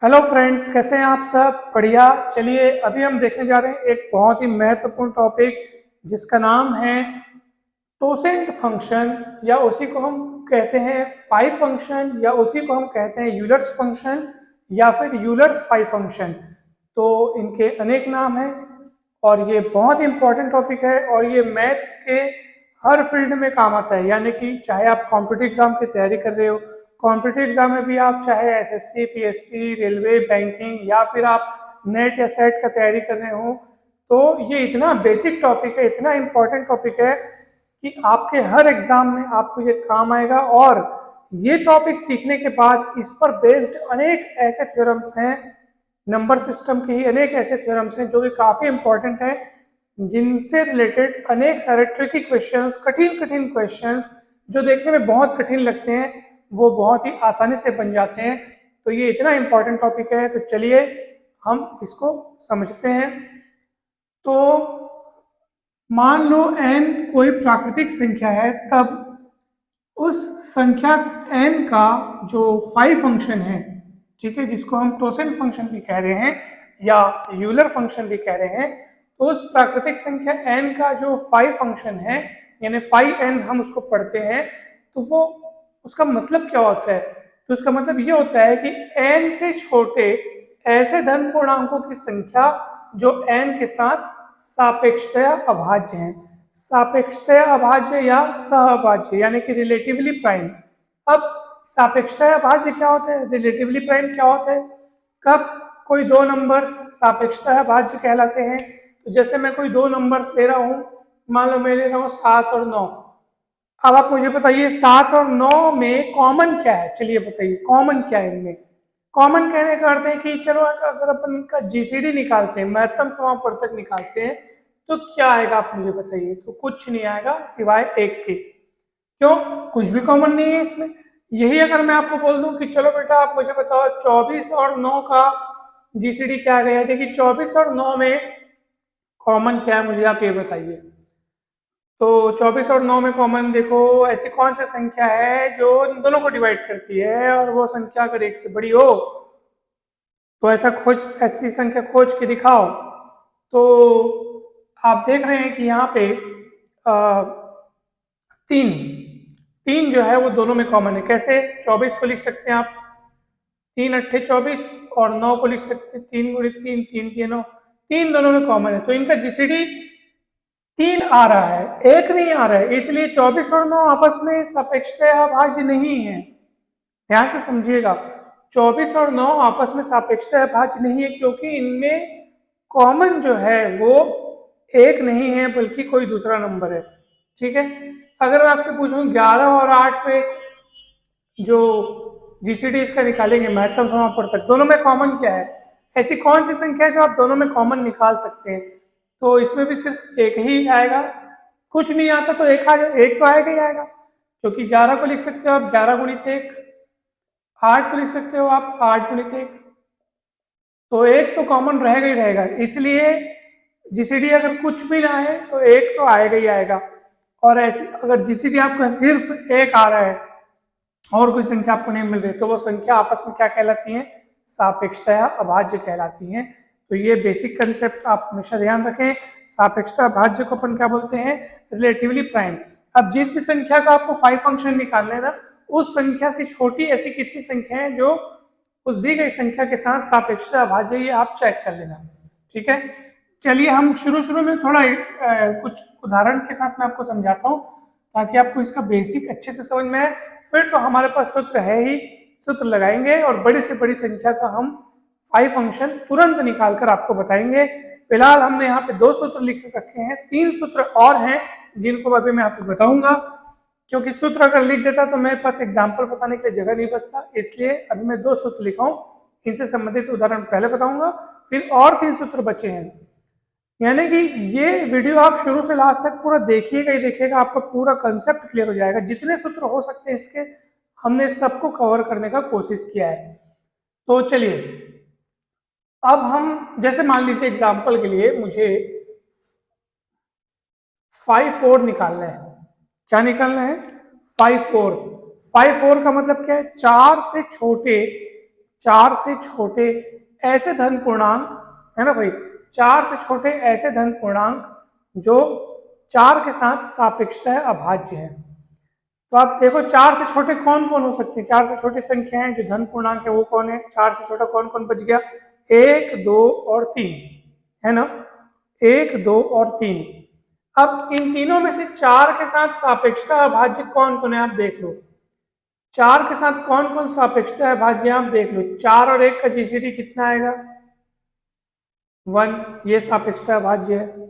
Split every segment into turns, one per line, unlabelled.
Hello friends, कैसे हैं आप सब? बढ़िया। चलिए अभी हम देखने जा रहे हैं एक बहुत ही महत्वपूर्ण टॉपिक जिसका नाम है टोसेंट फंक्शन, या उसी को हम कहते हैं फाई फंक्शन, या उसी को हम कहते हैं यूलर्स फंक्शन, या फिर यूलर्स फाई फंक्शन। तो इनके अनेक नाम हैं और ये बहुत ही इंपॉर्टेंट टॉपिक है और ये मैथ्स के हर फील्ड में काम आता है। यानी कि चाहे आप कॉम्पिटिटिव एग्जाम की तैयारी कर रहे हो, कॉम्पिटिटिव एग्जाम में भी आप चाहे एसएससी, पीएससी, रेलवे, बैंकिंग, या फिर आप नेट या सेट का तैयारी कर रहे हो, तो ये इतना बेसिक टॉपिक है, इतना इम्पोर्टेंट टॉपिक है कि आपके हर एग्जाम में आपको ये काम आएगा। और ये टॉपिक सीखने के बाद इस पर बेस्ड अनेक ऐसे थ्योरम्स हैं, नंबर सिस्टम के ही अनेक ऐसे थ्योरम्स हैं जो कि काफ़ी इंपॉर्टेंट हैं, जिनसे रिलेटेड अनेक सारे ट्रिकी क्वेश्चंस, कठिन कठिन क्वेश्चंस जो देखने में बहुत कठिन लगते हैं, वो बहुत ही आसानी से बन जाते हैं। तो ये इतना इम्पोर्टेंट टॉपिक है, तो चलिए हम इसको समझते हैं। तो मान लो n कोई प्राकृतिक संख्या है, तब उस संख्या n का जो फाई फंक्शन है, ठीक है, जिसको हम टोसेंट फंक्शन भी कह रहे हैं या यूलर फंक्शन भी कह रहे हैं, तो उस प्राकृतिक संख्या n का जो फाई फंक्शन है, यानी फाई n हम उसको पढ़ते हैं, तो वो उसका मतलब क्या होता है? तो उसका मतलब ये होता है कि n से छोटे ऐसे धन पूर्णांकों की संख्या जो n के साथ सापेक्षतया अभाज्य हैं। सापेक्षतया अभाज्य या सहअभाज्य, यानी कि रिलेटिवली प्राइम। अब सापेक्षतया अभाज्य क्या होता है, रिलेटिवली प्राइम क्या होता है? कब कोई दो नंबर्स सापेक्षतया अभाज्य कहलाते हैं? तो जैसे मैं कोई दो नंबर्स ले रहा हूं, मान लो मैं ले रहा हूं 7 और 9। अब आप मुझे बताइए 7 और 9 में कॉमन क्या है? चलिए बताइए कॉमन क्या है इनमें। कॉमन कहने का अर्थ है कि चलो अगर अपन इनका जीसीडी निकालते हैं, महत्तम समापवर्तक निकालते हैं, तो क्या आएगा आप मुझे बताइए? तो कुछ नहीं आएगा सिवाय एक के। क्यों? कुछ भी कॉमन नहीं है इसमें। यही अगर मैं आपको बोल दूं कि चलो बेटा आप मुझे बताओ 24 और 9 का जीसीडी क्या आ गया, देखिए 24 और 9 में कॉमन क्या है मुझे आप ये बताइए। तो 24 और 9 में कॉमन देखो, ऐसी कौन सी संख्या है जो इन दोनों को डिवाइड करती है, और वो संख्या अगर एक से बड़ी हो तो ऐसी संख्या खोज के दिखाओ। तो आप देख रहे हैं कि यहाँ पे आ, तीन तीन जो है वो दोनों में कॉमन है। कैसे? 24 को लिख सकते हैं आप 3 अट्ठे 24, और 9 को लिख सकते हैं 3 गुणित 3, 3 3 9। तीन दोनों में कॉमन है, तो इनका जीसीडी 3 आ रहा है, एक नहीं आ रहा है, इसलिए 24 और 9 आपस में सापेक्षतया अभाज्य नहीं है। ध्यान से समझिएगा, 24 और 9 आपस में सापेक्षतया अभाज्य नहीं है, क्योंकि इनमें कॉमन जो है वो एक नहीं है बल्कि कोई दूसरा नंबर है। ठीक है। अगर मैं आपसे पूछूं 11 और 8 पे जो जीसीडी इसका निकालेंगे, महत्तम समापवर्तक, दोनों में कॉमन क्या है? ऐसी कौन सी संख्या है जो आप दोनों में कॉमन निकाल सकते हैं? तो इसमें भी सिर्फ एक ही आएगा। कुछ नहीं आता तो एक तो आएगा ही आएगा, क्योंकि 11 को लिख सकते हो आप 11 गुणित 1, 8 को लिख सकते हो आप 8 गुणित 1, तो एक तो कॉमन रहेगा ही रहेगा। इसलिए जीसीडी अगर कुछ भी ना है तो एक तो आएगा ही आएगा। और ऐसे अगर जीसीडी आपका सिर्फ एक आ रहा है और कोई संख्या आपको नहीं मिल रही, तो वो संख्या आपस में क्या कहलाती है? सापेक्षतया अभाज्य कहलाती हैं। तो ये बेसिक कंसेप्ट आप हमेशा ध्यान रखें। सापेक्षतया अभाज्य को अपन क्या बोलते हैं? Relatively prime. अब जिस भी संख्या का आपको फाई फंक्शन निकालना है ना, उस संख्या से छोटी ऐसी कितनी संख्या है जो उस दी गई संख्या के साथ सापेक्षतया अभाज्य, ये आप चेक कर लेना। ठीक है। चलिए हम शुरू में थोड़ा कुछ उदाहरण के साथ मैं आपको समझाता हूँ, ताकि आपको इसका बेसिक अच्छे से समझ में आए। फिर तो हमारे पास सूत्र है ही, सूत्र लगाएंगे और बड़ी से बड़ी संख्या का हम फाई फंक्शन तुरंत निकाल कर आपको बताएंगे। फिलहाल हमने यहाँ पे 2 सूत्र लिख रखे हैं, 3 सूत्र और हैं जिनको अभी मैं आपको बताऊंगा, क्योंकि सूत्र अगर लिख देता तो मेरे पास एग्जाम्पल बताने के लिए जगह नहीं बचता। इसलिए अभी मैं 2 सूत्र लिखा हूँ, इनसे संबंधित उदाहरण पहले बताऊंगा, फिर और 3 सूत्र बचे हैं। यानी कि ये वीडियो आप शुरू से लास्ट तक पूरा देखिएगा ही देखिएगा, आपका पूरा कंसेप्ट क्लियर हो जाएगा। जितने सूत्र हो सकते हैं इसके, हमने सबको कवर करने का कोशिश किया है। तो चलिए अब हम, जैसे मान लीजिए एग्जाम्पल के लिए मुझे 5 4 निकालना है। क्या निकालना है? 5 4। 5 4 का मतलब क्या है? 4 से छोटे 4 से छोटे ऐसे धन पूर्णांक, है ना भाई, 4 से छोटे ऐसे धन पूर्णांक जो 4 के साथ सापेक्षतः अभाज्य है। तो आप देखो 4 से छोटे कौन कौन हो सकते हैं, 4 से छोटी संख्याएं जो धन पूर्णांक है वो कौन है, 4 से छोटा कौन कौन बच गया, 1, 2 और 3, है ना, 1, 2 और 3। अब इन तीनों में से 4 के साथ सापेक्षता अभाज्य कौन कौन है आप देख लो, 4 के साथ कौन कौन सापेक्षता अभाज्य आप देख लो, 4 और 1 का जीसीडी कितना आएगा, 1, ये सापेक्षता अभाज्य है।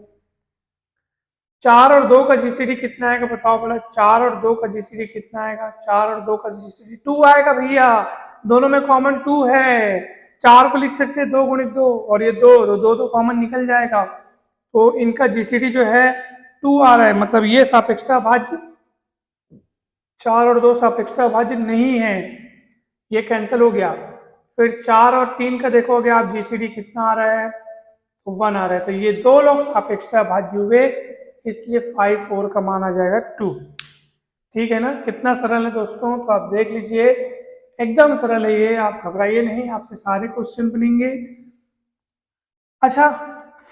4 और 2 का जीसीडी कितना आएगा बताओ बोला, 4 और 2 का जीसीडी कितना आएगा, 4 और 2 का जीसीडी 2 आएगा भैया, दोनों में कॉमन 2 है, 4 को लिख सकते हैं 2 गुणित 2 और ये 2 2 2 कॉमन निकल जाएगा, तो इनका जीसीडी जो है 2 आ रहा है, मतलब ये सापेक्षता अभाज्य, 4 और 2 सापेक्षता अभाज्य नहीं है, ये कैंसिल हो गया। फिर 4 और 3 का देखोगे आप जीसीडी कितना आ रहा है, 1 आ रहा है, तो ये दो लोग सापेक्षता अभाज्य हुए, इसलिए 5 4 का मान आ जाएगा 2। ठीक है ना, कितना सरल है दोस्तों, तो आप देख लीजिए एकदम सरल है ये, आप घबराइए नहीं, आपसे सारे क्वेश्चन बनेंगे। अच्छा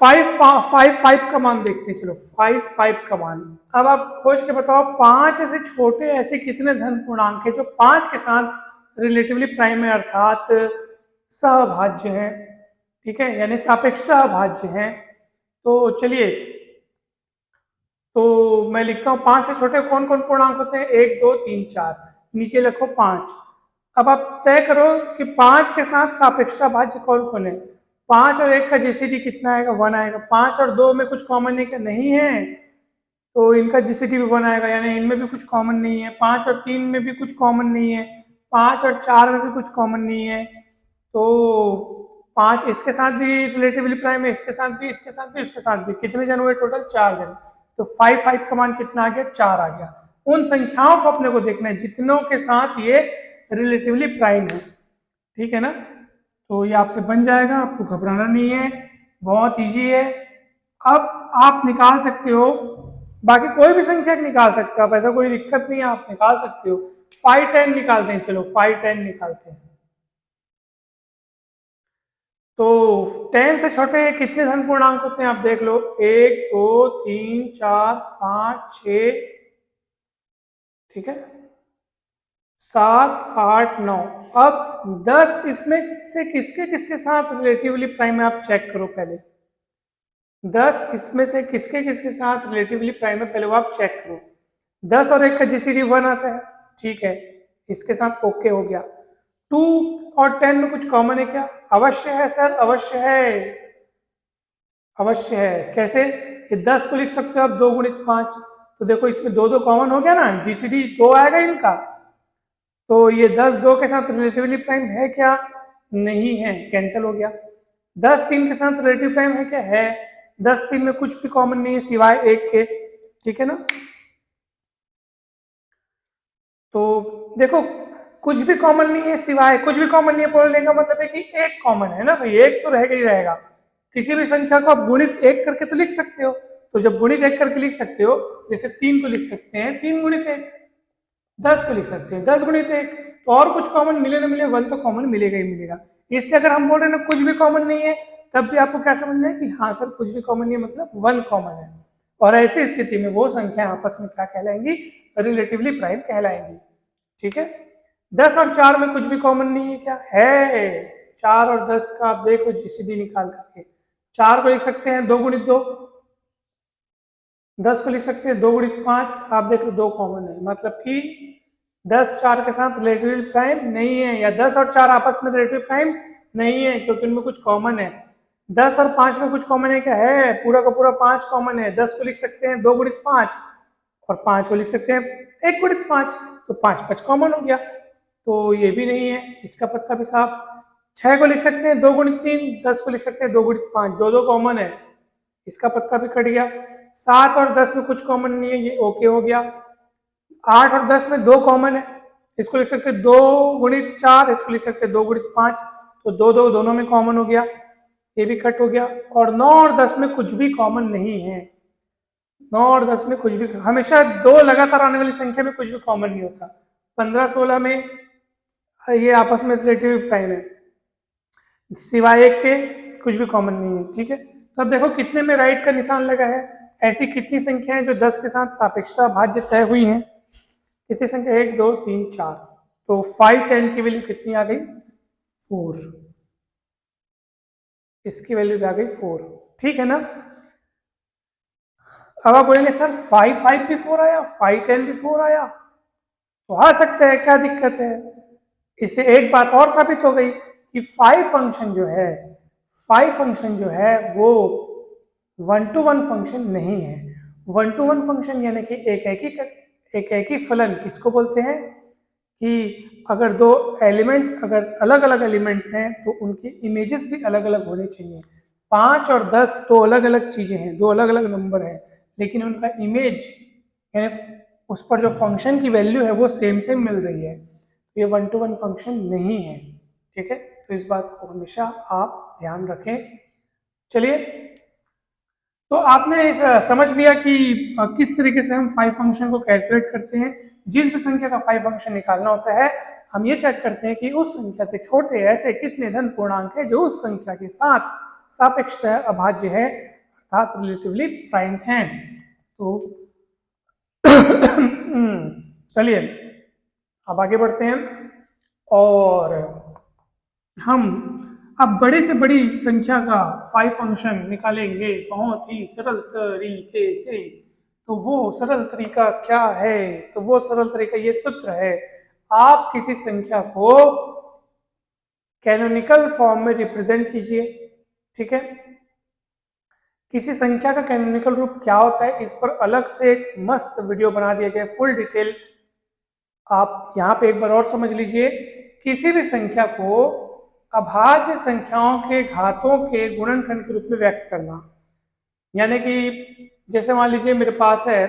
5 का मान देखते हैं, चलो 5 का मान, अब आप खोज के बताओ 5 से छोटे ऐसे कितने धन पूर्णांक है जो 5 के साथ रिलेटिवली प्राइम है, अर्थात सहभाज्य है, ठीक है, यानी सापेक्षता अभाज्य है। तो चलिए, तो मैं लिखता हूँ 5 से छोटे कौन कौन पूर्णांक होते हैं, 1, 2, 3, 4, नीचे लिखो 5। अब आप तय करो कि 5 के साथ सापेक्षता भाज्य कौन कौन है, 5 और 1 का जीसीडी कितना आएगा, 1 आएगा। 5 और 2 में कुछ कॉमन नहीं है, तो इनका जीसीडी भी 1 आएगा, यानी इनमें भी कुछ कॉमन नहीं है। 5 और 3 में भी कुछ कॉमन नहीं है, 5 और 4 में भी कुछ कॉमन नहीं है, तो 5 इसके साथ भी रिलेटिवली प्राइम है, इसके साथ भी, इसके साथ भी, इसके साथ भी, कितने जन हुए टोटल, 4 जन, तो 5 का मान कितना आ गया, 4 आ गया। उन संख्याओं को अपने को देखना है जितनों के साथ ये रिलेटिवली प्राइम है, ठीक है ना, तो ये आपसे बन जाएगा, आपको घबराना नहीं है, बहुत इजी है। अब आप निकाल सकते हो, बाकी कोई भी संख्या निकाल सकते हो आप, ऐसा कोई दिक्कत नहीं है, आप निकाल सकते हो। 5 10 निकालते हैं, चलो 5 10 निकालते हैं। तो 10 से छोटे कितने धन पूर्णांक होते हैं आप देख लो, 1 2 3 4 5 6, ठीक है, 7 8 9। अब 10 इसमें से किसके किसके साथ रिलेटिवली प्राइम है आप चेक करो पहले, 10 इसमें से किसके किसके साथ रिलेटिवली प्राइम है पहले वो आप चेक करो। 10 और 1 का जीसीडी 1 आता है, ठीक है, इसके साथ ओके हो गया। 2 और 10 में कुछ कॉमन है क्या, अवश्य है सर, अवश्य है, अवश्य है। कैसे, ये 10 को लिख सकते हो आप 2 गुणित 5, तो देखो इसमें 2 2 कॉमन हो गया ना, जीसीडी 2 आएगा इनका, तो ये 10 2 के साथ रिलेटिवली प्राइम है क्या, नहीं है, कैंसिल हो गया। 10 3 के साथ रिलेटिव प्राइम है क्या, है, 10 3 में कुछ भी कॉमन नहीं है सिवाय 1 के, ठीक है ना। तो देखो कुछ भी कॉमन नहीं है सिवाय, कुछ भी कॉमन नहीं है बोलने का मतलब है कि एक कॉमन है ना भाई, एक तो रहेगा ही रहेगा। किसी भी संख्या को आप गुणित 1 करके तो लिख सकते हो, तो जब गुणित 1 करके लिख सकते हो, जैसे 3 को लिख सकते हैं 3 गुणित 1, 10 को लिख सकते हैं 10 गुणित 1, तो और कुछ कॉमन मिले ना मिले, 1 तो कॉमन मिलेगा ही मिलेगा। इसलिए अगर हम बोल रहे हैं ना कुछ भी कॉमन नहीं है, तब भी आपको क्या समझना है कि हाँ सर कुछ भी कॉमन नहीं है मतलब 1 कॉमन है, और ऐसी स्थिति में वो संख्या आपस में क्या कहलाएंगी, रिलेटिवली प्राइम कहलाएंगी, ठीक है। 10 और 4 में कुछ भी कॉमन नहीं है क्या, है, 4 और 10 का आप देखो जीसीडी निकाल करके, 4 को लिख सकते हैं 2 गुणित 2, 10 को लिख सकते हैं 2 गुणित 5, आप देख लो 2 कॉमन है, मतलब कि 10 4 के साथ रिलेटिव प्राइम नहीं है, या 10 और 4 आपस में रिलेटिव प्राइम नहीं है क्योंकि उनमें कुछ कॉमन है। 10 और 5 में कुछ कॉमन है क्या, है, पूरा का पूरा 5 कॉमन है। 10 को लिख सकते हैं 2 गुणित 5, और 5 को लिख सकते हैं 1 गुणित 5, तो 5 5 कॉमन हो गया, तो ये भी नहीं है, इसका पत्ता भी साफ। 6 को लिख सकते हैं 2 गुणित 3, 10 को लिख सकते हैं 2 गुणित 5, 2 2 कॉमन है, इसका पत्ता भी कट गया। 7 और 10 में कुछ कॉमन नहीं है, ये ओके हो गया। 8 और 10 में 2 कॉमन है, इसको लिख सकते हैं 2 गुणित 4, इसको लिख सकते हैं 2 गुणित 5, तो 2 2 दोनों में कॉमन हो गया, ये भी कट हो गया। और 9 और 10 में कुछ भी कॉमन नहीं है, 9 और 10 में कुछ भी, हमेशा 2 लगातार आने वाली संख्या में कुछ भी कॉमन नहीं होता। 15 16 में ये आपस में रिलेटिव प्राइम है, सिवाय एक के कुछ भी कॉमन नहीं है, ठीक है। तो अब देखो कितने में राइट का निशान लगा है। ऐसी कितनी संख्या है जो 10 के साथ सापेक्षता भाज्य तय हुई हैं? कितनी संख्या, 1 2 3 4। तो 5 10 की वैल्यू कितनी आ गई, 4। इसकी वैल्यू भी आ गई 4, ठीक है ना। अब आप बोलेंगे सर 5 5 भी 4 आया, 5 10 भी 4 आया, तो आ सकते हैं, क्या दिक्कत है। इससे एक बात और साबित हो गई कि 5 फंक्शन जो है, 5 फंक्शन जो है वो 1 to 1 फंक्शन नहीं है। 1 to 1 फंक्शन यानी कि एक एक ही फलन किसको बोलते हैं कि अगर दो एलिमेंट्स, अगर अलग अलग एलिमेंट्स हैं तो उनकी इमेजेस भी अलग अलग होनी चाहिए। 5 और 10 दो अलग अलग चीजें हैं, दो अलग अलग नंबर हैं, लेकिन उनका इमेज यानी उस पर जो फंक्शन की वैल्यू है वो सेम सेम मिल रही है। ये 1 to 1 फंक्शन नहीं है, ठीक है। तो इस बात को हमेशा आप ध्यान रखें। चलिए, तो आपने इस समझ लिया कि किस तरीके से हम 5 फंक्शन को कैलकुलेट करते हैं। जिस भी संख्या का 5 फंक्शन निकालना होता है, हम ये चेक करते हैं कि उस संख्या से छोटे ऐसे कितने धन पूर्णांक है जो उस संख्या के साथ सापेक्षतः अभाज्य है, अर्थात रिलेटिवली प्राइम है। तो चलिए अब आगे बढ़ते हैं और हम अब बड़े से बड़ी संख्या का 5 फंक्शन निकालेंगे बहुत ही सरल तरीके से। तो वो सरल तरीका क्या है, तो वो सरल तरीका ये सूत्र है, आप किसी संख्या को कैनोनिकल फॉर्म में रिप्रेजेंट कीजिए, ठीक है। किसी संख्या का कैनोनिकल रूप क्या होता है, इस पर अलग से एक मस्त वीडियो बना दिया गया, फुल डिटेल। आप यहाँ पे एक बार और समझ लीजिए, किसी भी संख्या को अभाज्य संख्याओं के घातों के गुणनखंड के रूप में व्यक्त करना। यानी कि जैसे मान लीजिए मेरे पास है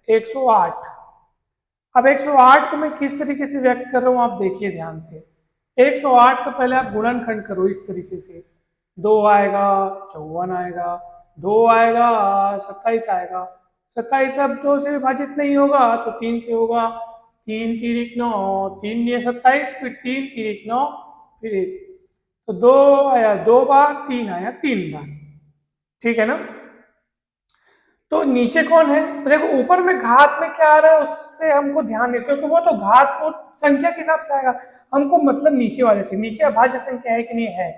108। अब 108 को मैं किस तरीके से व्यक्त कर रहा हूँ, आप देखिए ध्यान से। 108 को पहले आप गुणनखंड करो इस तरीके से, 2 आएगा 54 आएगा, 2 आएगा 27 आएगा, 27 अब 2 से विभाजित नहीं होगा तो 3 से होगा, 3 तिरिक 9, 3 ये 27, फिर 3 तिरिक 9, फिर 1, तो 2 आया 2 बार, 3 आया 3 बार, ठीक है ना। तो नीचे कौन है, तो देखो ऊपर में घात में क्या आ रहा है उससे हमको ध्यान नहीं, क्योंकि वो तो घात वो संख्या के हिसाब से आएगा, हमको मतलब नीचे वाले से, नीचे अभाज्य संख्या है कि नहीं है।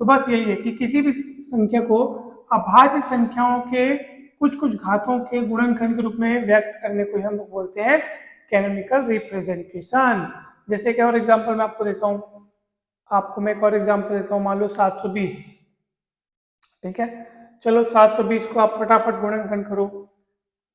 तो बस यही है कि किसी भी संख्या को अभाज्य संख्याओं के कुछ कुछ घातों के गुणनखंड के रूप में व्यक्त करने को हम लोग बोलते हैं कैनोनिकल रिप्रेजेंटेशन। जैसे कि और एग्जाम्पल मैं आपको देता हूँ, आपको मैं एक और एग्जाम्पल देता हूँ, मान लो 720, ठीक है। चलो 720 को आप फटाफट गुणनखंड करो,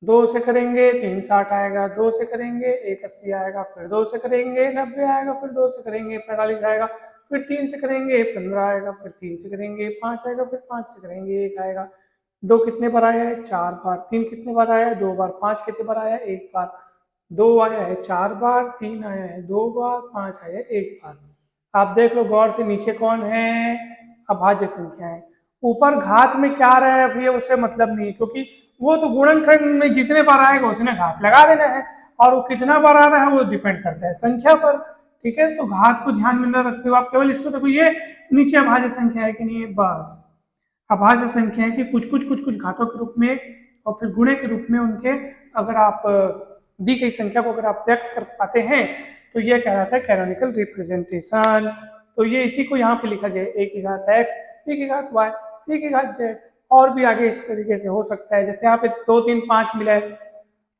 2 से करेंगे 3 60 आएगा, 2 से करेंगे 1 80 आएगा, फिर 2 से करेंगे 90 आएगा, फिर 2 से करेंगे 45 आएगा, फिर 3 से करेंगे 15 आएगा, फिर 3 से करेंगे 5 आएगा, फिर 5 से करेंगे 1 आएगा। 2 कितने बार आया है, 4 बार। 3 कितने बार आया है, 2 बार। 5 कितने बार आया है, 1 बार। 2 आया है 4 बार, 3 आया है 2 बार, 5 आया है 1 बार। आप देख लो गौर से, नीचे कौन है, अभाज्य संख्या है। ऊपर घात में क्या रहा है अभी उससे मतलब नहीं है, क्योंकि वो तो गुणनखंड में जितने बार आएगा उतने घात लगा देना है, और वो कितना बार आ रहा है वो डिपेंड करता है संख्या पर, ठीक है। तो घात को ध्यान में न रखते हुए आप केवल इसको देखो, ये नीचे अभाज्य संख्या है कि नहीं है, बस। अभाज्य संख्या है कि कुछ घातों के रूप में और फिर गुणे के रूप में उनके, अगर आप दी गई संख्या को अगर आप व्यक्त कर पाते हैं तो ये कहलाता है कैनोनिकल रिप्रेजेंटेशन। तो ये इसी को यहाँ पे लिखा गया है, a की घात x, b की घात y, c की घात z, और भी आगे इस तरीके से हो सकता है। जैसे यहाँ पे 2 3 5 मिला है,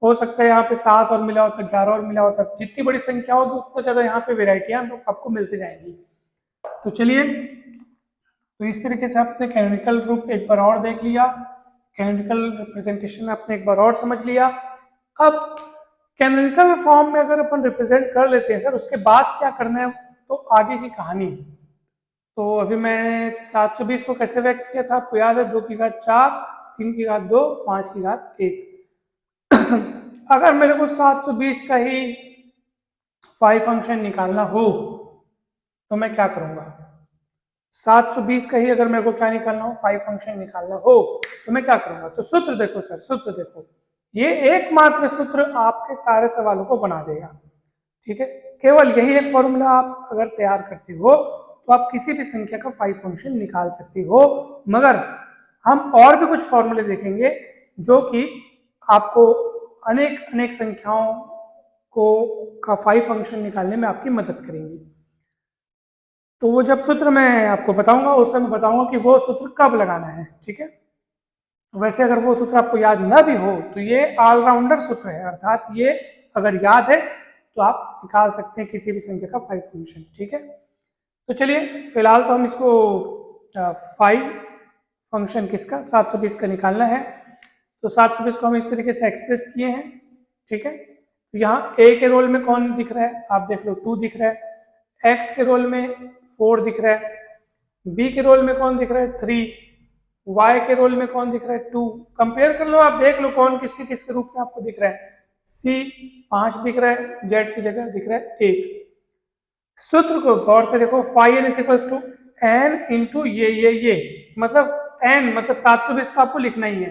हो सकता है यहाँ पे 7 और मिला होता, 11 और मिला होता। जितनी बड़ी संख्या होगी उतना ज्यादा यहाँ पे वेराइटियां तो आपको मिलती जाएंगी। तो चलिए, तो इस तरीके से आपने कैनोनिकल रूप एक बार और देख लिया, कैनोनिकल रिप्रेजेंटेशन आपने एक बार और समझ लिया। अब कैनोनिकल फॉर्म में अगर अपन रिप्रेजेंट कर लेते हैं सर, उसके बाद क्या करना है, तो आगे की कहानी। तो अभी मैं 720 को कैसे व्यक्त किया था आपको याद है, 2 की घात 4, 3 की घात 2, 5 की घात 1। अगर मेरे को 720 का ही 5 फंक्शन निकालना हो तो मैं क्या करूंगा, 720 का ही अगर मेरे को क्या निकालना हो, 5 फंक्शन निकालना हो तो मैं क्या करूंगा। तो सूत्र देखो सर, सूत्र देखो, ये एकमात्र सूत्र आपके सारे सवालों को बना देगा, ठीक है। केवल यही एक फॉर्मूला आप अगर तैयार करते हो तो आप किसी भी संख्या का 5 फंक्शन निकाल सकते हो। मगर हम और भी कुछ फॉर्मूले देखेंगे जो कि आपको अनेक अनेक संख्याओं को का 5 फंक्शन निकालने में आपकी मदद करेंगे। तो वो जब सूत्र मैं आपको बताऊंगा उस समय बताऊंगा कि वो सूत्र कब लगाना है, ठीक है। वैसे अगर वो सूत्र आपको याद ना भी हो तो ये ऑलराउंडर सूत्र है, अर्थात ये अगर याद है तो आप निकाल सकते हैं किसी भी संख्या का 5 फंक्शन, ठीक है। तो चलिए फिलहाल तो हम इसको 5 फंक्शन किसका 720 का निकालना है। तो 720 को हम इस तरीके से एक्सप्रेस किए हैं, ठीक है। तो यहाँ a के रोल में कौन दिख रहा है, आप देख लो 2 दिख रहा है, x के रोल में 4 दिख रहा है, b के रोल में कौन दिख रहा है 3, y के रोल में कौन दिख रहा है 2। कंपेयर कर लो, आप देख लो कौन किसके किसके रूप में आपको दिख रहा है। c 5 दिख रहा है, z की जगह दिख रहा है 1। सूत्र को गौर से देखो, five n equals to n into ये मतलब n मतलब 720 तो आपको लिखना ही है।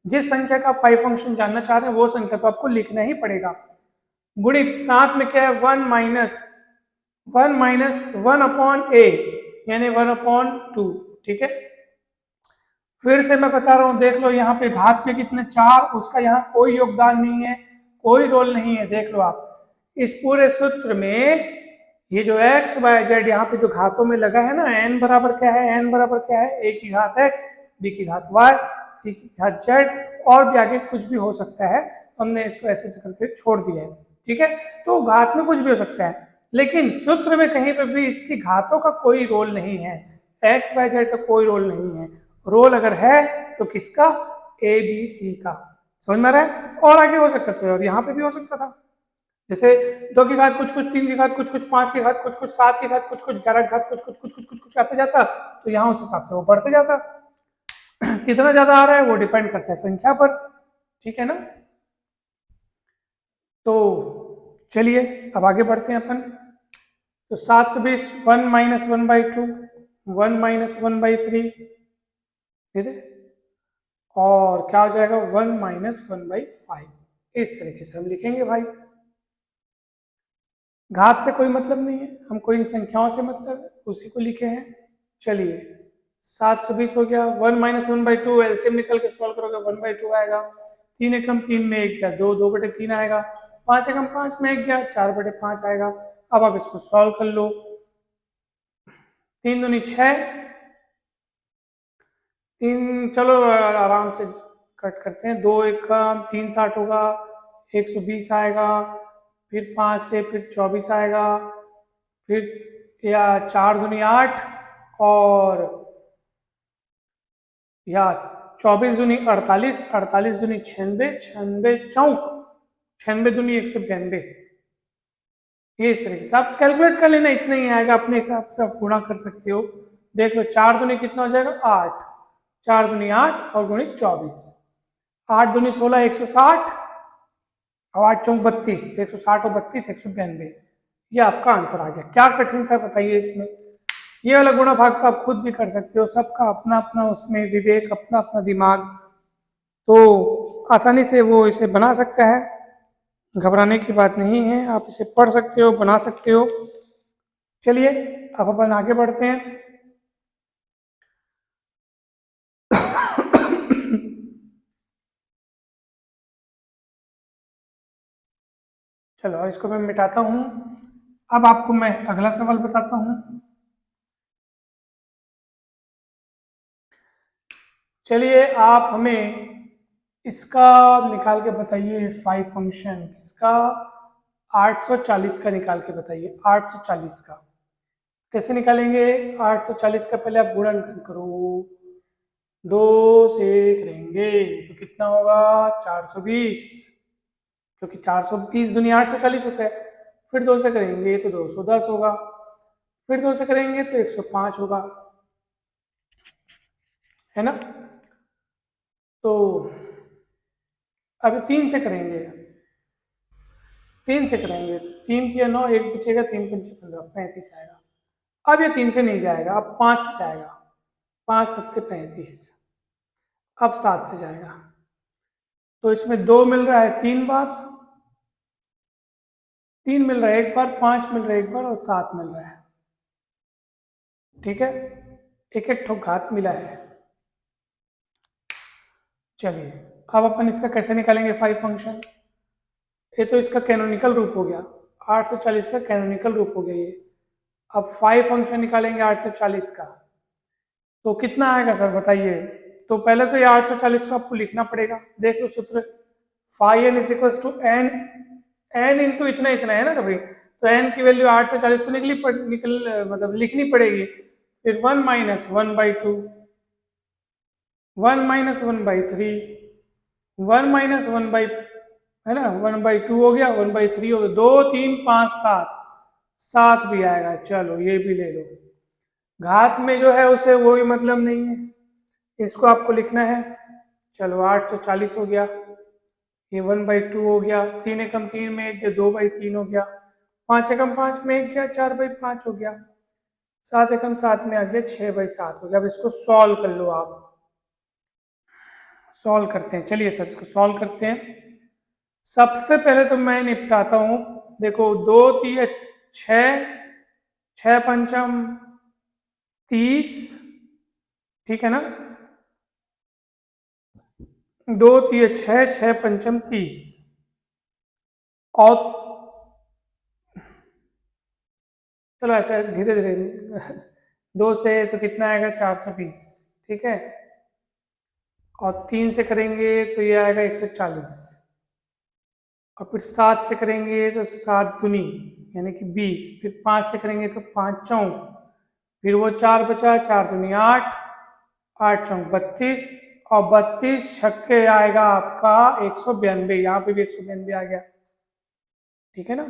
जिस संख्या का 5 फंक्शन जानना चाह रहे हैं वो संख्या तो आपको लिखना ही पड़ेगा। गुणित साथ में क्या है 1 माइनस 1 अपॉन a यानी 1/2, ठीक है। फिर से मैं बता रहा हूं, देख लो यहाँ पे घात में कितने 4, उसका यहाँ कोई योगदान नहीं है, कोई रोल नहीं है। देख लो आप इस पूरे सूत्र में ये जो x y z यहाँ पे जो घातों में लगा है ना, n बराबर क्या है, n बराबर क्या है, a की घात x, b की घात y, c की घात z, और भी आगे कुछ भी हो सकता है। हमने इसको ऐसे से करके छोड़ दिया है, ठीक है। तो घात में कुछ भी हो सकता है, लेकिन सूत्र में कहीं पर भी इसकी घातों का कोई रोल नहीं है, x y z का कोई रोल नहीं है। रोल अगर है तो किसका, a b c का। समझ में आ रहा है। और आगे हो सकता था, और यहाँ पे भी हो सकता था, जैसे 2 की घात कुछ कुछ, 3 की घात कुछ कुछ, 5 की घात कुछ कुछ, 7 की घात कुछ कुछ, 11 की घात कुछ कुछ कुछ कुछ कुछ कुछ आते जाता, तो यहाँ उस हिसाब से वो बढ़ते जाता। कितना ज्यादा आ रहा है वो डिपेंड करता है संख्या पर, ठीक है ना। तो चलिए अब आगे बढ़ते हैं अपन। तो 720 1 माइनस 1/2, 1 माइनस 1/3, ठीक है, और क्या हो जाएगा 1 माइनस 1/5। इस तरीके से हम लिखेंगे भाई। घात से कोई मतलब नहीं है, हमको इन संख्याओं से मतलब है, उसी को लिखे हैं। चलिए 720 हो गया, 1 माइनस 1/2, एलसीएम निकल के सॉल्व करोगे 1/2 आएगा। 3 एकम 3 में 1 गया, 2 2/3 आएगा। 5 एकम 5 में 1 गया, 4/5 आएगा। अब आप इसको सॉल्व कर लो, 3 दूनी 6, 3 चलो आराम से कट करते हैं, 2 एकम 3 60 होगा, 120 आएगा, फिर 5 से फिर 24 आएगा, फिर या 4 दूनी 8, और या 24 दूनी 48, 48 दूनी 96, 96 चौक, 96 दूनी 192। ये इस तरीके से आप कैलकुलेट कर लेना, इतना ही आएगा, अपने हिसाब से आप गुणा कर सकते हो। देख लो 4 दूनी कितना हो जाएगा 8, 4 दूनी 8 और गुणित 24, 8 दूनी 16 160, और 8 चौक 32, 160 और 32 192। ये आपका आंसर आ गया। क्या कठिन था बताइए इसमें। ये वाला गुणा भाग तो आप खुद भी कर सकते हो, सबका अपना अपना उसमें विवेक, अपना अपना दिमाग, तो आसानी से वो इसे बना सकता है। घबराने की बात नहीं है, आप इसे पढ़ सकते हो, बना सकते हो। चलिए अब अपन आगे बढ़ते हैं। चलो इसको मैं मिटाता हूं। अब आपको मैं अगला सवाल बताता हूं। चलिए आप हमें इसका निकाल के बताइए 5 फंक्शन, इसका 840 का निकाल के बताइए, 840 का कैसे निकालेंगे। 840 का पहले आप गुणन करो, 2 से करेंगे तो कितना होगा 420, क्योंकि 420 दुनिया 840 होता है। फिर 2 से करेंगे तो 210 होगा, फिर 2 से करेंगे तो 105 होगा, है ना। तो अभी 3 से करेंगे, 3 से करेंगे, 3 की 9, 1 बचेगा, 3 5 15, 35 आएगा। अब ये 3 से नहीं जाएगा, अब 5 से जाएगा, 5 7 35, अब 7 से जाएगा। तो इसमें 2 मिल रहा है 3 बार, 3 मिल रहा है 1 बार, 5 मिल रहा है 1 बार, और 7 मिल रहा है। ठीक है, एक एक ठो घात मिला है। चलिए अब अपन इसका कैसे निकालेंगे फाइव फंक्शन। ये तो इसका कैनोनिकल रूप हो गया, 840 का कैनोनिकल रूप हो गया ये। अब फाइव फंक्शन निकालेंगे 840 का, तो कितना आएगा सर बताइए। तो पहले तो ये 840 को आपको लिखना पड़ेगा, देख लो सूत्र, five n is equal to n, n into इतना इतना है ना कभी, तो एन की वैल्यू 840 को मतलब लिखनी पड़ेगी। फिर 1 माइनस 1/2, 1 माइनस 1/3, 1 माइनस 1 है ना 1/2 हो गया, 1/3 हो गया, 2 3 5 7, 7 भी आएगा। चलो ये भी ले लो, घात में जो है उसे कोई मतलब नहीं है, इसको आपको लिखना है। चलो 840 हो गया, ये 1/2 हो गया, 3 एकम 3 में 1 गया, 2/3 हो गया, 5 एकम 5 में 1 गया, 4/5 हो गया, 7 एकम 7 में आ गया, 6/7 हो गया। अब इसको सॉल्व कर लो आप, सॉल्व करते हैं। चलिए सर इसको सॉल्व करते हैं। सबसे पहले तो मैं निपटाता हूं, देखो 2 3 6, 6 पंचम 30, ठीक है ना, 2 3 6, 6 पंचम 30, और चलो ऐसे धीरे धीरे 2 से तो कितना आएगा 420, ठीक है, और 3 से करेंगे तो ये आएगा 140, और फिर 7 से करेंगे तो 7 दूनी यानी कि 20, फिर 5 से करेंगे तो 5 चौक, फिर वो 4 बचा, 4 दूनी 8, 8 चौक 32, और 32 छक्के आएगा आपका 192, यहाँ पे भी 192 आ गया, ठीक है ना।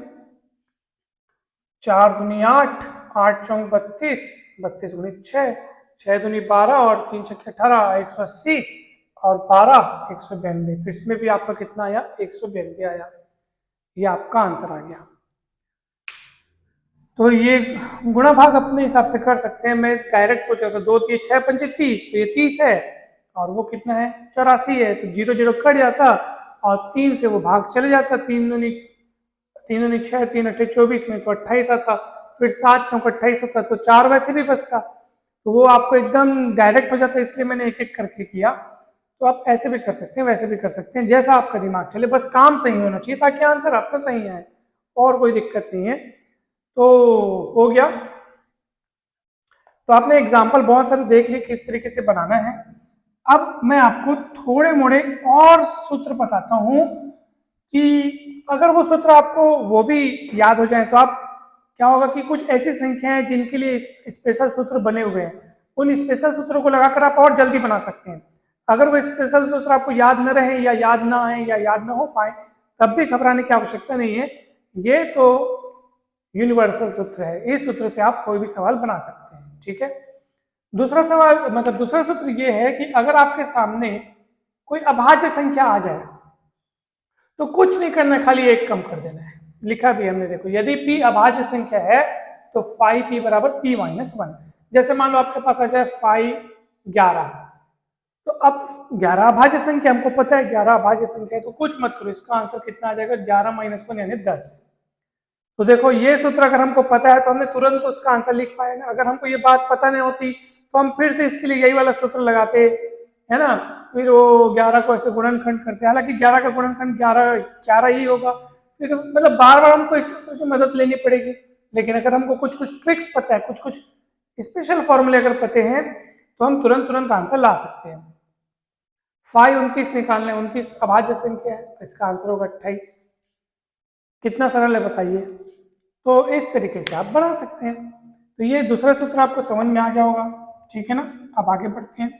4 दूनी 8, 8 चौक 32, 32 गुनी 6, 6 दूनी 12, और 3 छक्के 18, 180, और 12 192। तो इसमें भी आपका कितना आया 192 आया, ये आपका आंसर आ गया। तो ये गुणा भाग अपने हिसाब से कर सकते हैं, मैं डायरेक्ट सोच रहा था 2 3 6 5 30, तो ये 30 है, और वो कितना है 84 है, तो 0 0 कट जाता और 3 से वो भाग चले जाता, 3 दूनी 6, 3 8 24 में तो 28 आता, फिर 7 चौक 28 होता, तो 4 वैसे भी बचता, तो वो आपको एकदम डायरेक्ट हो जाता, इसलिए मैंने एक एक करके किया। तो आप ऐसे भी कर सकते हैं, वैसे भी कर सकते हैं, जैसा आपका दिमाग चले, बस काम सही होना चाहिए ताकि आंसर आपका सही आए, और कोई दिक्कत नहीं है। तो हो गया, तो आपने एग्जाम्पल बहुत सारे देख लिए किस तरीके से बनाना है। अब मैं आपको थोड़े मोड़े और सूत्र बताता हूं कि अगर वो सूत्र आपको वो भी याद हो जाए तो आप क्या होगा कि कुछ ऐसी संख्याएं जिनके लिए स्पेशल सूत्र बने हुए हैं, उन स्पेशल सूत्रों को लगाकर आप और जल्दी बना सकते हैं। अगर वो स्पेशल सूत्र आपको याद न रहे या याद ना आए या याद ना हो पाए, तब भी घबराने की आवश्यकता नहीं है, ये तो यूनिवर्सल सूत्र है, इस सूत्र से आप कोई भी सवाल बना सकते हैं, ठीक है। दूसरा सवाल मतलब दूसरा सूत्र ये है कि अगर आपके सामने कोई अभाज्य संख्या आ जाए तो कुछ नहीं करना, खाली एक कम कर देना है, लिखा भी हमने, देखो यदि p अभाज्य संख्या है तो फाइ p बराबर p माइनस 1। जैसे मान लो आपके पास आ जाए फाइ 11, तो अब 11 अभाज्य संख्या, हमको पता है 11 अभाज्य संख्या है, तो कुछ मत करो, इसका आंसर कितना आ जाएगा 11 माइनस 1 यानी 10। तो देखो ये सूत्र अगर हमको पता है तो हमने तुरंत उसका आंसर लिख पाए ना, अगर हमको ये बात पता नहीं होती तो हम फिर से इसके लिए यही वाला सूत्र लगाते, है ना, फिर वो 11 को ऐसे गुणनखंड करते, हालांकि 11 का गुणनखंड 11 ही होगा, फिर मतलब बार बार हमको इस सूत्र की मदद लेनी पड़ेगी। लेकिन अगर हमको कुछ कुछ ट्रिक्स पता है, कुछ कुछ स्पेशल फॉर्मूले अगर पते हैं, तो हम तुरंत आंसर ला सकते हैं। फाइ 29 निकालने, 29 अभाज्य संख्या है, इसका आंसर होगा 28। कितना सरल है बताइए। तो इस तरीके से आप बना सकते हैं। तो ये दूसरा सूत्र आपको समझ में आ गया होगा, ठीक है ना। अब आगे बढ़ते हैं।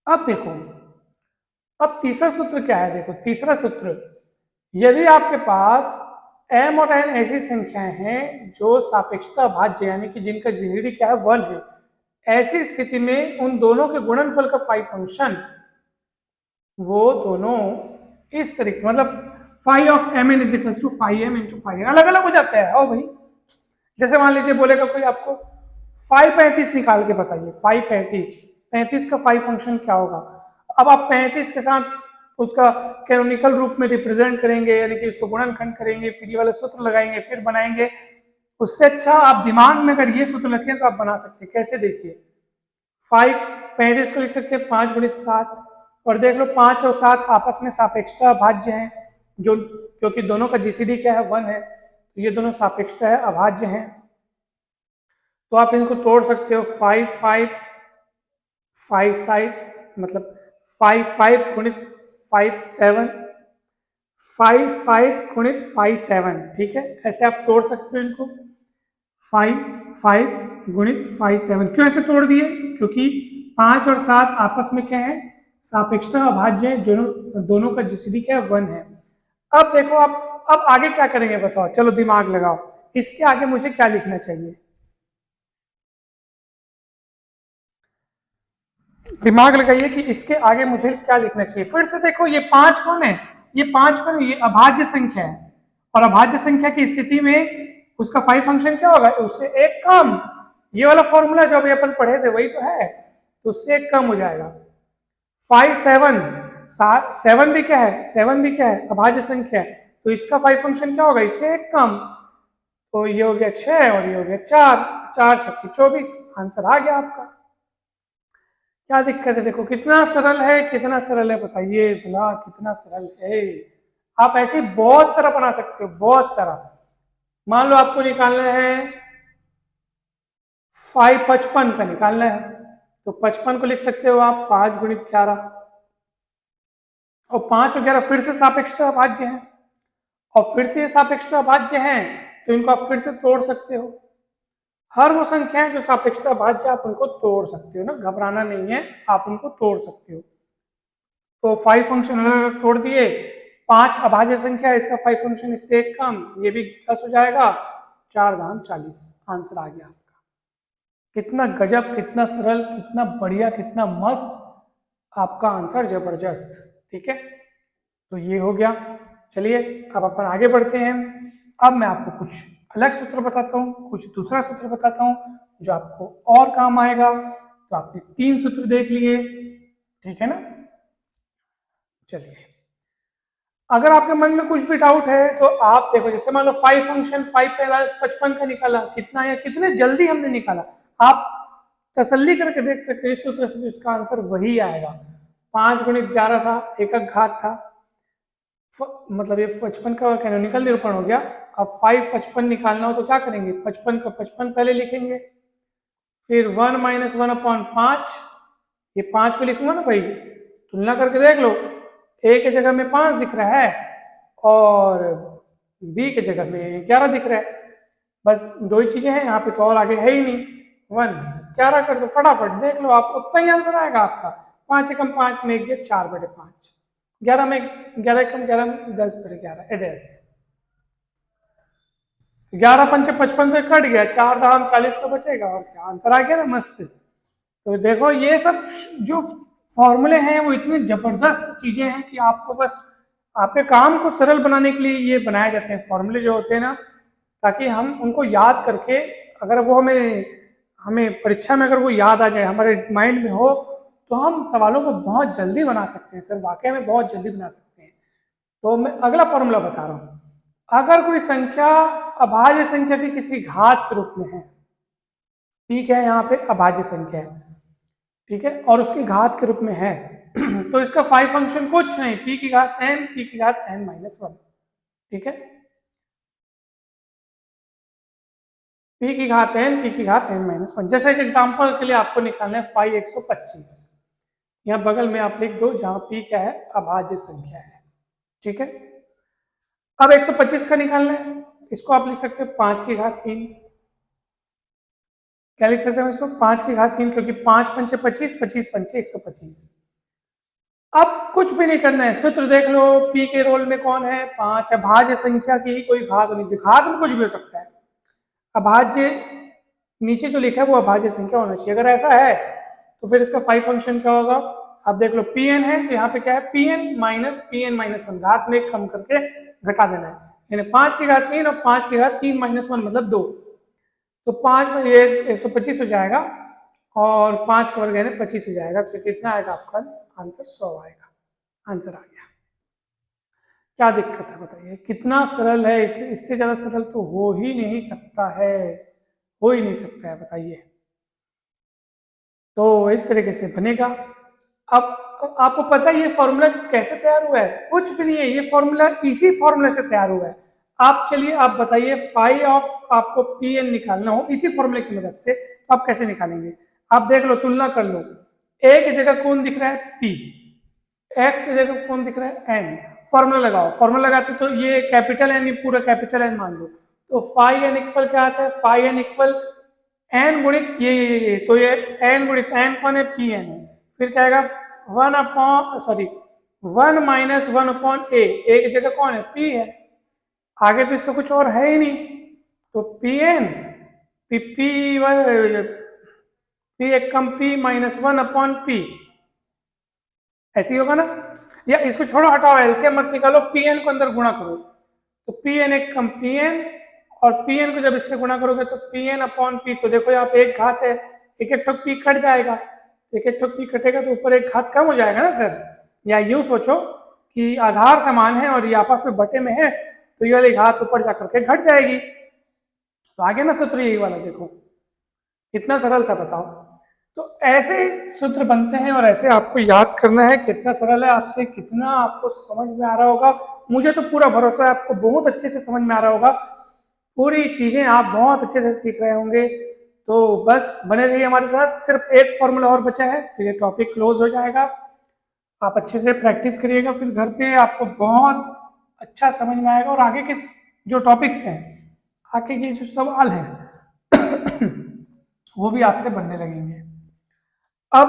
अब देखो, अब तीसरा सूत्र क्या है, देखो तीसरा सूत्र, यदि आपके पास m और n ऐसी संख्याएं हैं जो सापेक्षता भाज्य यानी कि जिनका जीसीडी क्या है 1 है, ऐसी स्थिति में उन दोनों के गुणनफल का फाइ फंक्शन वो दोनों इस तरीके, मतलब phi of mn is equal to phi m into phi n अलग अलग हो जाता है। ओ भाई, जैसे मान लीजिए बोलेगा कोई आपको फाइ 35 निकाल के बताइए, फाइ 35 का फाइ फंक्शन क्या होगा। अब आप 35 के साथ उसका कैनोनिकल रूप में रिप्रेजेंट करेंगे, यानी कि उसको गुणनखंड करेंगे, फिर ये वाले सूत्र लगाएंगे, फिर बनाएंगे। उससे अच्छा आप दिमाग में अगर ये सूत्र रखें तो आप बना सकते हैं। कैसे, देखिए 35 को लिख सकते हैं 5 गुणित 7, और देख लो 5 और 7 आपस में सापेक्षता अभाज्य हैं, जो क्योंकि दोनों का जीसीडी क्या है 1 है, तो ये दोनों सापेक्षता है अभाज्य हैं। तो आप इनको तोड़ सकते हो 5 5 5 साइड मतलब 5 5 गुणित 5 7 5 5 गुणित 5 7, ठीक है, ऐसे आप तोड़ सकते हो इनको 5 5 गुणित 5 7। क्यों ऐसे तोड़ दिए? क्योंकि 5 और 7 आपस में क्या है, सापेक्षता अभाज्य है, दोनों का जीसीडी क्या है 1 है। अब देखो आप अब आगे क्या करेंगे बताओ, चलो दिमाग लगाओ, इसके आगे मुझे क्या लिखना चाहिए? दिमाग लगाइए कि इसके आगे मुझे क्या लिखना चाहिए। फिर से देखो ये 5 कौन है, ये 5 कौन है, ये अभाज्य संख्या है, और अभाज्य संख्या की स्थिति में उसका 5 फंक्शन क्या होगा, उससे एक कम। ये वाला फॉर्मूला जो अभी अपन पढ़े थे वही तो है, तो उससे एक कम हो जाएगा। 5 7 7 भी क्या है, 7 भी क्या है, अभाज्य संख्या है, तो इसका 5 फंक्शन क्या होगा, इससे एक कम। तो ये हो गया 6 और ये हो गया 4, 4 छक्के 24, आंसर आ गया आपका। क्या दिक्कत है? देखो कितना सरल है, कितना सरल है, बताइए भला कितना सरल है। आप ऐसे बहुत सारा बना सकते हो, बहुत सारा। मान लो आपको निकालना है 55 का निकालना है, तो 55 को लिख सकते हो आप 5 गुणित 11, और 5 और 11 फिर से सापेक्षता अभाज्य है, और फिर से ये सापेक्षता अभाज्य है, तो इनको आप फिर से तोड़ सकते हो। हर वो संख्याएं जो सापेक्षता अभाज्य आप उनको तोड़ सकते हो ना, घबराना नहीं है, आप उनको तोड़ सकते हो। तो 5 फंक्शन अलग तोड़ दिए, 5 अभाज्य संख्या है, इसका 5 फंक्शन इससे एक कम, ये भी 10 हो जाएगा, 4 दाम 40, आंसर आ गया आपका। कितना गजब, कितना सरल, कितना बढ़िया, कितना मस्त, आपका आंसर जबरदस्त। ठीक है, तो ये हो गया। चलिए अब अपन आगे बढ़ते हैं। अब मैं आपको कुछ अलग सूत्र बताता हूँ, कुछ दूसरा सूत्र बताता हूँ जो आपको और काम आएगा। तो आपने 3 सूत्र देख लिए, ठीक है ना। चलिए, अगर आपके मन में कुछ भी डाउट है तो आप देखो, जैसे मान लो 5 फंक्शन 5 पहला 55 का निकाला, कितना है, कितने जल्दी हमने निकाला। आप तसल्ली करके देख सकते हैं, इस सूत्र से इसका आंसर वही आएगा। 5 गुणित 11 था, एकक घात था, मतलब ये 55 का कैनोनिकल निरूपण हो गया। अब 5 55 निकालना हो तो क्या करेंगे, 55 का 55 पहले लिखेंगे, फिर 1 - 1/5, ये 5 को लिखूंगा ना भाई, तुलना करके देख लो, ए के जगह में 5 दिख रहा है और बी के जगह में 11 दिख रहा है। बस 2 ही चीजें हैं यहाँ पे, तो और आगे है ही नहीं। 1 - 11 कर दो, फटाफट देख लो, आपको उतना ही आंसर आएगा आपका। 5 एकम 5 में 1 गया, 4/5, 11 में 11 एकम 11 में 10/11, ऐसे 11 पंचे 55 तो कट गया, 4 दाम 40 का बचेगा, और क्या आंसर आ गया ना, मस्त। तो देखो ये सब जो फॉर्मूले हैं वो इतनी जबरदस्त चीजें हैं कि आपको बस आपके काम को सरल बनाने के लिए ये बनाए जाते हैं फॉर्मूले जो होते हैं ना, ताकि हम उनको याद करके, अगर वो हमें हमें परीक्षा में अगर वो याद आ जाए, हमारे माइंड में हो, तो हम सवालों को बहुत जल्दी बना सकते हैं सर, वाकई में बहुत जल्दी बना सकते हैं। तो मैं अगला फॉर्मूला बता रहा हूँ। अगर कोई संख्या अभाज्य संख्या के किसी घात के रूप में है, ठीक है, यहाँ पे अभाज्य संख्या है, ठीक है, और उसकी घात के रूप में है, तो इसका 5 फंक्शन कुछ नहीं, p की घात n, p की घात n-1, ठीक है, p की घात n, p की घात n-1। जैसे एक एग्जांपल के लिए आपको निकालना है 5/125, यहाँ बगल में आप लिख दो, जहां p क्या है, अभाज्य संख्या है, ठीक है। अब 125 का निकालना है, इसको आप लिख सकते हो 5 की घात 3, क्या लिख सकते हैं इसको, 5 की घात 3, क्योंकि 5 पंचे 25, 25 पंचे 125। अब कुछ भी नहीं करना है, सूत्र देख लो, p के रोल में कौन है, 5, अभाज्य संख्या की ही कोई घात होनी चाहिए, घात में कुछ भी हो सकता है, अभाज्य नीचे जो लिखा है वो अभाज्य संख्या होना चाहिए। अगर ऐसा है तो फिर इसका 5 फंक्शन क्या होगा, आप देख लो, pn है तो यहाँ पे क्या है, pn - pn-1, घात में कम करके घटा देना है, यानी 5 की घात 3 और 5 की घात 3-1 मतलब 2, तो 5 में ये 125 हो जाएगा, और 5 का वर्ग यानी 25 हो जाएगा, तो कितना आएगा आपका आंसर, 100 आएगा। आंसर आ गया। क्या दिक्कत है बताइए, कितना सरल है, इससे ज्यादा सरल तो हो ही नहीं सकता है, हो ही नहीं सकता है, बताइए। तो इस तरीके से बनेगा। अब आपको पता है ये फॉर्मूला कैसे तैयार हुआ है? कुछ भी नहीं है, ये फॉर्मूला इसी फॉर्मूले से तैयार हुआ है। आप चलिए आप बताइए, फाई ऑफ आपको पी एन निकालना हो इसी फॉर्मूले की मदद से, तो आप कैसे निकालेंगे? आप देख लो, तुलना कर लो। ए की जगह कौन दिख रहा है? पी। एक्स की जगह कौन दिख रहा है? एन। फॉर्मूला लगाओ, फॉर्मूला लगाते तो ये कैपिटल एन, पूरा कैपिटल एन मान लो, तो फाई एन इक्वल क्या आता है? फाई एन इक्वल एन गुणित ये, तो ये एन गुणित एन कौन है? पी एन है। फिर क्या आएगा? 1 माइनस 1 अपॉन ए की जगह कौन है? पी है। आगे तो इसका कुछ और है ही नहीं, तो P N P P P एक कम पी माइनस 1 अपॉन पी, ऐसे ही होगा ना? या इसको छोड़ो, हटाओ, एलसीएम मत निकालो, पी एन को अंदर गुणा करो, तो पी एन एक कम पी एन, और पी एन को जब इससे गुणा करोगे तो पी एन अपॉन पी, तो देखो यहाँ पे एक घात है, एक एक ठोक पी कट जाएगा, एक एक ठोक पी कटेगा तो ऊपर एक घात कम हो जाएगा ना सर। या यूं सोचो कि आधार समान है और ये आपस में बटे में है, तो ये वाली घात ऊपर जाकर के घट जाएगी। तो आगे ना सूत्र यही वाला, देखो कितना सरल था, बताओ। तो ऐसे सूत्र बनते हैं और ऐसे आपको याद करना है। कितना सरल है, आपसे कितना आपको समझ में आ रहा होगा, मुझे तो पूरा भरोसा है आपको बहुत अच्छे से समझ में आ रहा होगा, पूरी चीजें आप बहुत अच्छे से सीख रहे होंगे। तो बस बने रहिए हमारे साथ, सिर्फ एक फॉर्मूला और बचा है, फिर ये टॉपिक क्लोज हो जाएगा। आप अच्छे से प्रैक्टिस करिएगा, फिर घर पे आपको बहुत अच्छा समझ में आएगा, और आगे के जो टॉपिक्स हैं, आगे के जो सवाल हैं वो भी आपसे बनने लगेंगे। अब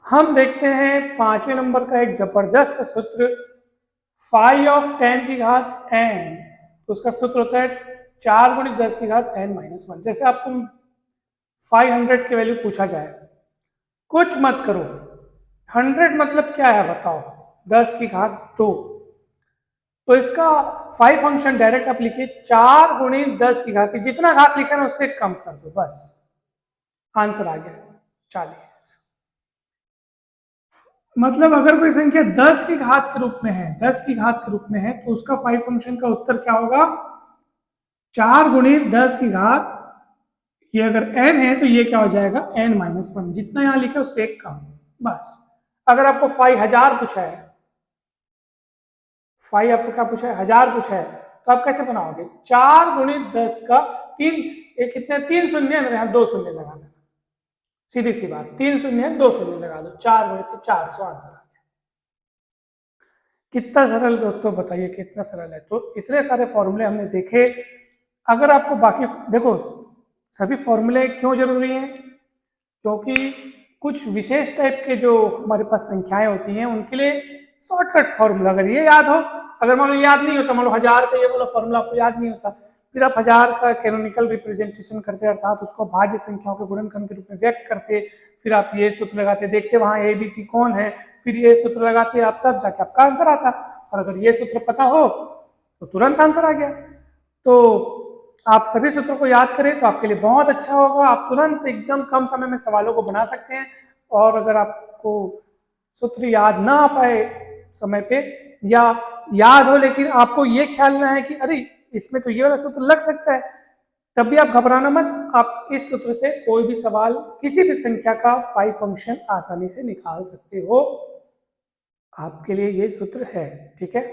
हम देखते हैं 5वें नंबर का एक जबरदस्त सूत्र, फाई ऑफ 10 की घात n, तो उसका सूत्र होता है 4 गुणित 10 की घात n माइनस 1। जैसे आपको 500 की वैल्यू पूछा जाए, कुछ मत करो, 100 मतलब क्या है बताओ? 10 की घात 2, तो इसका फाई फंक्शन डायरेक्ट आप लिखिए 4 गुणित 10 की घात, जितना घात लिखा है ना उससे कम कर दो, बस आंसर आ गया 40। मतलब अगर कोई संख्या 10 की घात के रूप में है, 10 की घात के रूप में है, तो उसका फाई फंक्शन का उत्तर क्या होगा? 4 गुणित 10 की घात, ये अगर n है तो ये क्या हो जाएगा? n माइनस 1, जितना यहां लिखा है उससे एक कम, बस। अगर आपको फाई 1000 पूछा है, फाई आपको क्या पूछा है? 1000 पूछा है, तो आप कैसे बनाओगे? 4 गुणित 10 का 3, ये कितने? 3 शून्य, यहां 2 शून्य लगा देना, सीधी सी बात, 3 शून्य 2 शून्य लगा दो, 4 गुणित 400, आंसर आ गया। कितना सरल दोस्तों, बताइए कितना सरल है। तो इतने सारे फॉर्मूले हमने देखे। अगर आपको बाकी देखो, सभी फॉर्मूले क्यों जरूरी हैं? क्योंकि कुछ विशेष टाइप के जो हमारे पास संख्याएं होती हैं उनके लिए शॉर्टकट फॉर्मूला, अगर ये याद हो, अगर मान लो याद नहीं होता, मान लो 1000 का ये वाला फॉर्मूला आपको याद नहीं होता, फिर आप 1000 का कैनोनिकल रिप्रेजेंटेशन करते, अर्थात उसको भाज्य संख्याओं के गुणनखंड के रूप में व्यक्त करते, फिर आप ये सूत्र लगाते, देखते वहां ए बी सी कौन है, फिर ये सूत्र लगाते आप, तब जाके आपका आंसर आता। और अगर ये सूत्र पता हो तो तुरंत आंसर आ गया। तो आप सभी सूत्रों को याद करें तो आपके लिए बहुत अच्छा होगा, आप तुरंत एकदम कम समय में सवालों को बना सकते हैं। और अगर आपको सूत्र याद ना आ पाए समय पे, या याद हो लेकिन आपको ये ख्याल ना है कि अरे इसमें तो ये वाला सूत्र लग सकता है, तब भी आप घबराना मत, आप इस सूत्र से कोई भी सवाल, किसी भी संख्या का फाई फंक्शन आसानी से निकाल सकते हो, आपके लिए ये सूत्र है, ठीक है।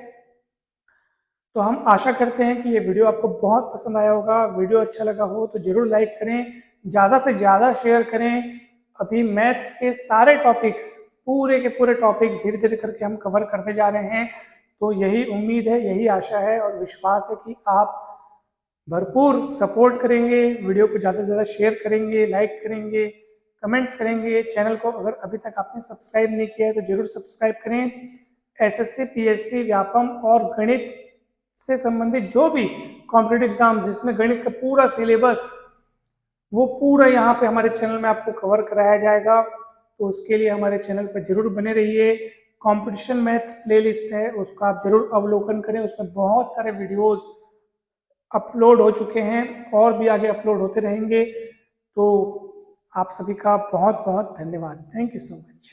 तो हम आशा करते हैं कि ये वीडियो आपको बहुत पसंद आया होगा। वीडियो अच्छा लगा हो तो जरूर लाइक करें, ज़्यादा से ज़्यादा शेयर करें। अभी मैथ्स के सारे टॉपिक्स, पूरे के पूरे टॉपिक्स धीरे धीरे करके हम कवर करते जा रहे हैं। तो यही उम्मीद है, यही आशा है और विश्वास है कि आप भरपूर सपोर्ट करेंगे, वीडियो को ज़्यादा से ज़्यादा शेयर करेंगे, लाइक करेंगे, कमेंट्स करेंगे। चैनल को अगर अभी तक आपने सब्सक्राइब नहीं किया है तो जरूर सब्सक्राइब करें। एसएससी, पीएससी, व्यापम और गणित से संबंधित जो भी कॉम्पिटिटिव एग्जाम्स जिसमें गणित का पूरा सिलेबस, वो पूरा यहाँ पे हमारे चैनल में आपको कवर कराया जाएगा। तो उसके लिए हमारे चैनल पर जरूर बने रहिए। कंपटीशन मैथ्स प्लेलिस्ट है, उसका आप जरूर अवलोकन करें, उसमें बहुत सारे वीडियोस अपलोड हो चुके हैं और भी आगे अपलोड होते रहेंगे। तो आप सभी का बहुत बहुत धन्यवाद। Thank you so much.